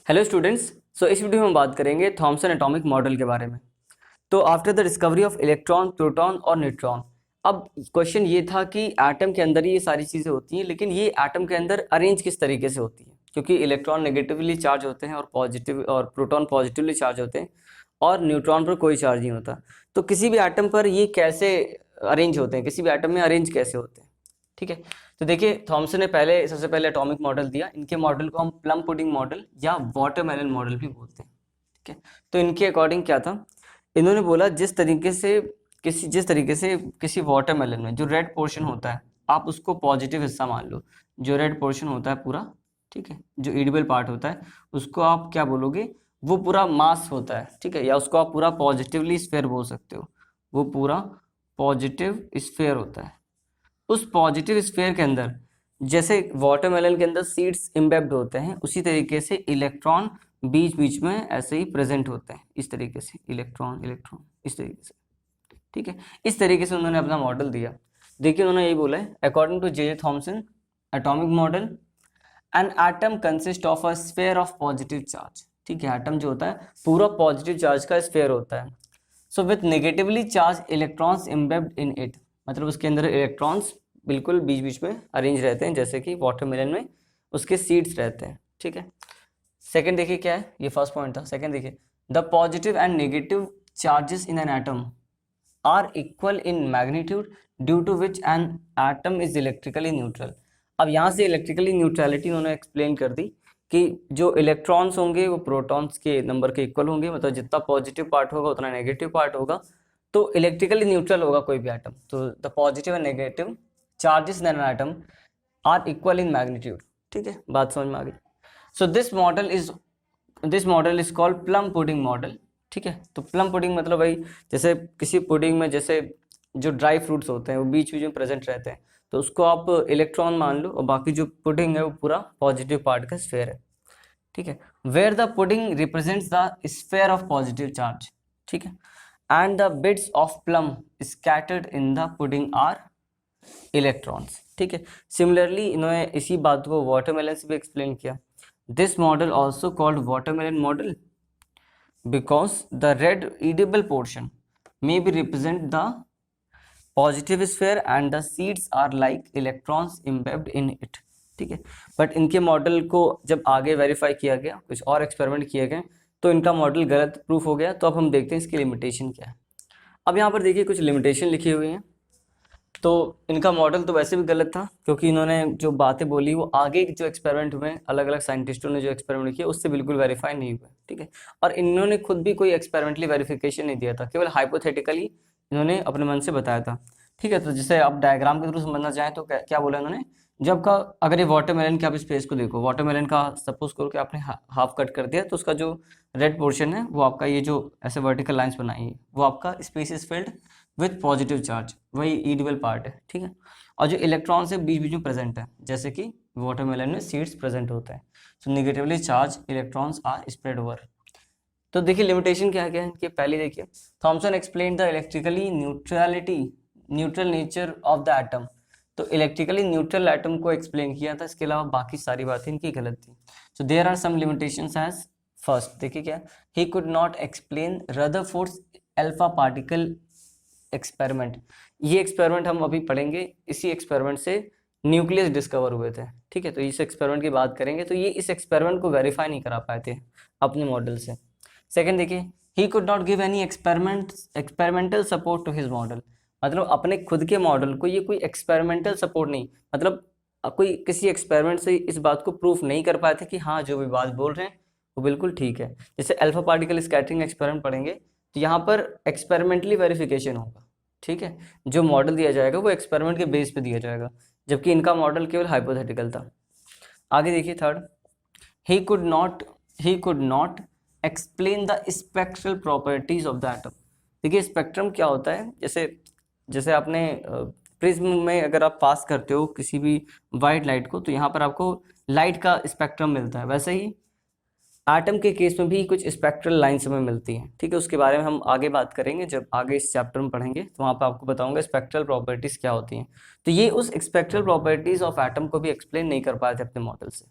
Hello students. सो इस video में हम बात करेंगे थॉमसन एटॉमिक मॉडल के बारे में। तो after the discovery of electron, proton और न्यूट्रॉन, अब क्वेश्चन ये था कि एटम के अंदर ही ये सारी चीज़ें होती हैं, लेकिन ये एटम के अंदर अरेंज किस तरीके से होती है, क्योंकि इलेक्ट्रॉन नेगेटिवली चार्ज होते हैं और प्रोटॉन पॉजिटिवली चार्ज होते हैं और न्यूट्रॉन पर कोई चार्ज नहीं होता। तो किसी भी एटम पर ये कैसे अरेंज होते हैं, किसी भी एटम में अरेंज कैसे होते हैं, ठीक है। तो देखिए, थॉमसन ने सबसे पहले एटॉमिक मॉडल दिया। इनके मॉडल को हम प्लम पुडिंग मॉडल या वाटरमेलन मॉडल भी बोलते हैं, ठीक है। तो इनके अकॉर्डिंग क्या था, इन्होंने बोला जिस तरीके से किसी वाटरमेलन में जो रेड पोर्शन होता है, आप उसको पॉजिटिव हिस्सा मान लो। जो रेड पोर्शन होता है पूरा, ठीक है, जो एडिबल पार्ट होता है, उसको आप क्या बोलोगे, वो पूरा मास होता है, ठीक है, या उसको आप पूरा पॉजिटिवली स्फीयर बोल सकते हो। वो पूरा पॉजिटिव स्फीयर होता है। उस पॉजिटिव स्फीयर के अंदर जैसे वाटरमेलन के अंदर सीड्स इम्बेब्ड होते हैं, उसी तरीके से इलेक्ट्रॉन बीच बीच में ऐसे ही प्रेजेंट होते हैं, इस तरीके से इलेक्ट्रॉन इलेक्ट्रॉन इस तरीके से, ठीक है। इस तरीके से उन्होंने अपना मॉडल दिया। देखिए, उन्होंने यही बोला है, according to J Thomson atomic model, an atom consist of a sphere of positive charge, ठीक है। एटम जो होता है पूरा पॉजिटिव चार्ज का स्फीयर होता है। So with negatively charge electrons embedded in it, मतलब उसके अंदर इलेक्ट्रॉन्स बिल्कुल बीच बीच में अरेंज रहते हैं, जैसे कि वाटरमेलन में उसके सीड्स रहते हैं, ठीक है। सेकंड देखिए क्या है, ये फर्स्ट पॉइंट था। सेकंड देखिए, the positive and negative charges in an atom are equal in magnitude due to which an atom is electrically neutral. अब यहाँ से इलेक्ट्रिकली न्यूट्रलिटी उन्होंने एक्सप्लेन कर दी कि जो इलेक्ट्रॉन्स होंगे वो प्रोटॉन्स के नंबर के इक्वल होंगे, मतलब जितना पॉजिटिव पार्ट होगा उतना नेगेटिव पार्ट होगा, तो इलेक्ट्रिकली न्यूट्रल होगा कोई भी एटम। तो the positive and negative charges in an atom are equal in magnitude, ठीक है, बात समझ में आ गई। So this model is called plum pudding model, ठीक है। तो प्लम पुडिंग मतलब भाई, जैसे किसी पुडिंग में जैसे जो ड्राई फ्रूट्स होते हैं वो बीच बीच में प्रेजेंट रहते हैं, तो उसको आप इलेक्ट्रॉन मान लो, और बाकी जो पुडिंग है वो पूरा पॉजिटिव पार्ट का स्फीयर है, ठीक है। Where the pudding represents the sphere of positive charge, ठीक है, and the bits of plum scattered in the pudding are electrons, ठीक है। सिमिलरली इन्होंने इसी बात को वाटरमेलन से भी एक्सप्लेन किया। This model also called watermelon model because the red edible portion may be represent the positive sphere and the seeds are like electrons embedded in it, ठीक है। बट इनके मॉडल को जब आगे वेरीफाई किया गया, कुछ और एक्सपेरिमेंट किए गए, तो इनका मॉडल गलत प्रूफ हो गया। तो अब हम देखते हैं इसकी लिमिटेशन क्या है। अब यहाँ पर देखिए कुछ लिमिटेशन लिखी हुई हैं। तो इनका मॉडल तो वैसे भी गलत था, क्योंकि इन्होंने जो बातें बोली वो आगे जो एक्सपेरिमेंट हुए, अलग अलग साइंटिस्टों ने जो एक्सपेरिमेंट किया उससे बिल्कुल वेरीफाई नहीं हुआ, ठीक है। और इन्होंने खुद भी कोई एक्सपेरिमेंटली वेरिफिकेशन नहीं दिया था, केवल हाइपोथेटिकली इन्होंने अपने मन से बताया था, ठीक है। तो जैसे आप डायग्राम के थ्रू समझना चाहें तो क्या बोला इन्होंने, जब का अगर ये वाटरमेलन के आप स्पेस को देखो, वाटरमेलन का सपोज करो कि आपने हाफ कट कर दिया, तो उसका जो रेड पोर्शन है वो आपका, ये जो ऐसे वर्टिकल लाइंस बनाई है, वो आपका space is filled with positive charge, वही ईडिबल पार्ट है, ठीक है। और जो इलेक्ट्रॉन से बीच बीच में प्रेजेंट है, जैसे कि वाटरमेलन में सीड्स प्रेजेंट होते हैं, so negatively charge electrons are spread over. तो देखिए लिमिटेशन क्या क्या है इनके। पहली देखिए, Thomson explain the electrically neutral nature of the atom. तो इलेक्ट्रिकली न्यूट्रल एटम को एक्सप्लेन किया था, इसके अलावा बाकी सारी बातें इनकी गलत थी। So there are some limitations as first देखिए क्या, he could not explain Rutherford's alpha particle experiment. ये एक्सपेरिमेंट हम अभी पढ़ेंगे, इसी एक्सपेरिमेंट से न्यूक्लियस डिस्कवर हुए थे, ठीक है। तो इस एक्सपेरिमेंट की बात करेंगे, तो ये इस एक्सपेरिमेंट को वेरीफाई नहीं करा पाए थे अपने मॉडल से। सेकंड देखिए, he could not give any experimental support to his model. मतलब अपने खुद के मॉडल को ये कोई एक्सपेरिमेंटल सपोर्ट नहीं, मतलब कोई किसी एक्सपेरिमेंट से इस बात को प्रूफ नहीं कर पाए थे कि हाँ जो भी बात बोल रहे हैं वो बिल्कुल ठीक है। जैसे अल्फा पार्टिकल स्कैटरिंग एक्सपेरिमेंट पढ़ेंगे, तो यहाँ पर एक्सपेरिमेंटली वेरिफिकेशन होगा, ठीक है। जो मॉडल दिया जाएगा वो एक्सपेरिमेंट के बेस पे दिया जाएगा, जबकि इनका मॉडल केवल हाइपोथेटिकल था। आगे देखिए third, he could not explain the spectral properties of the atom. देखिए स्पेक्ट्रम क्या होता है, जैसे आपने प्रिज्म में अगर आप पास करते हो किसी भी वाइट लाइट को, तो यहाँ पर आपको लाइट का स्पेक्ट्रम मिलता है, वैसे ही एटम के केस में भी कुछ स्पेक्ट्रल लाइन्स हमें मिलती हैं, ठीक है। उसके बारे में हम आगे बात करेंगे, जब आगे इस चैप्टर में पढ़ेंगे तो वहाँ पर आपको बताऊंगा स्पेक्ट्रल प्रॉपर्टीज़ क्या होती हैं। तो ये उस स्पेक्ट्रल प्रॉपर्टीज़ ऑफ एटम को भी एक्सप्लेन नहीं कर पाए थे अपने मॉडल से,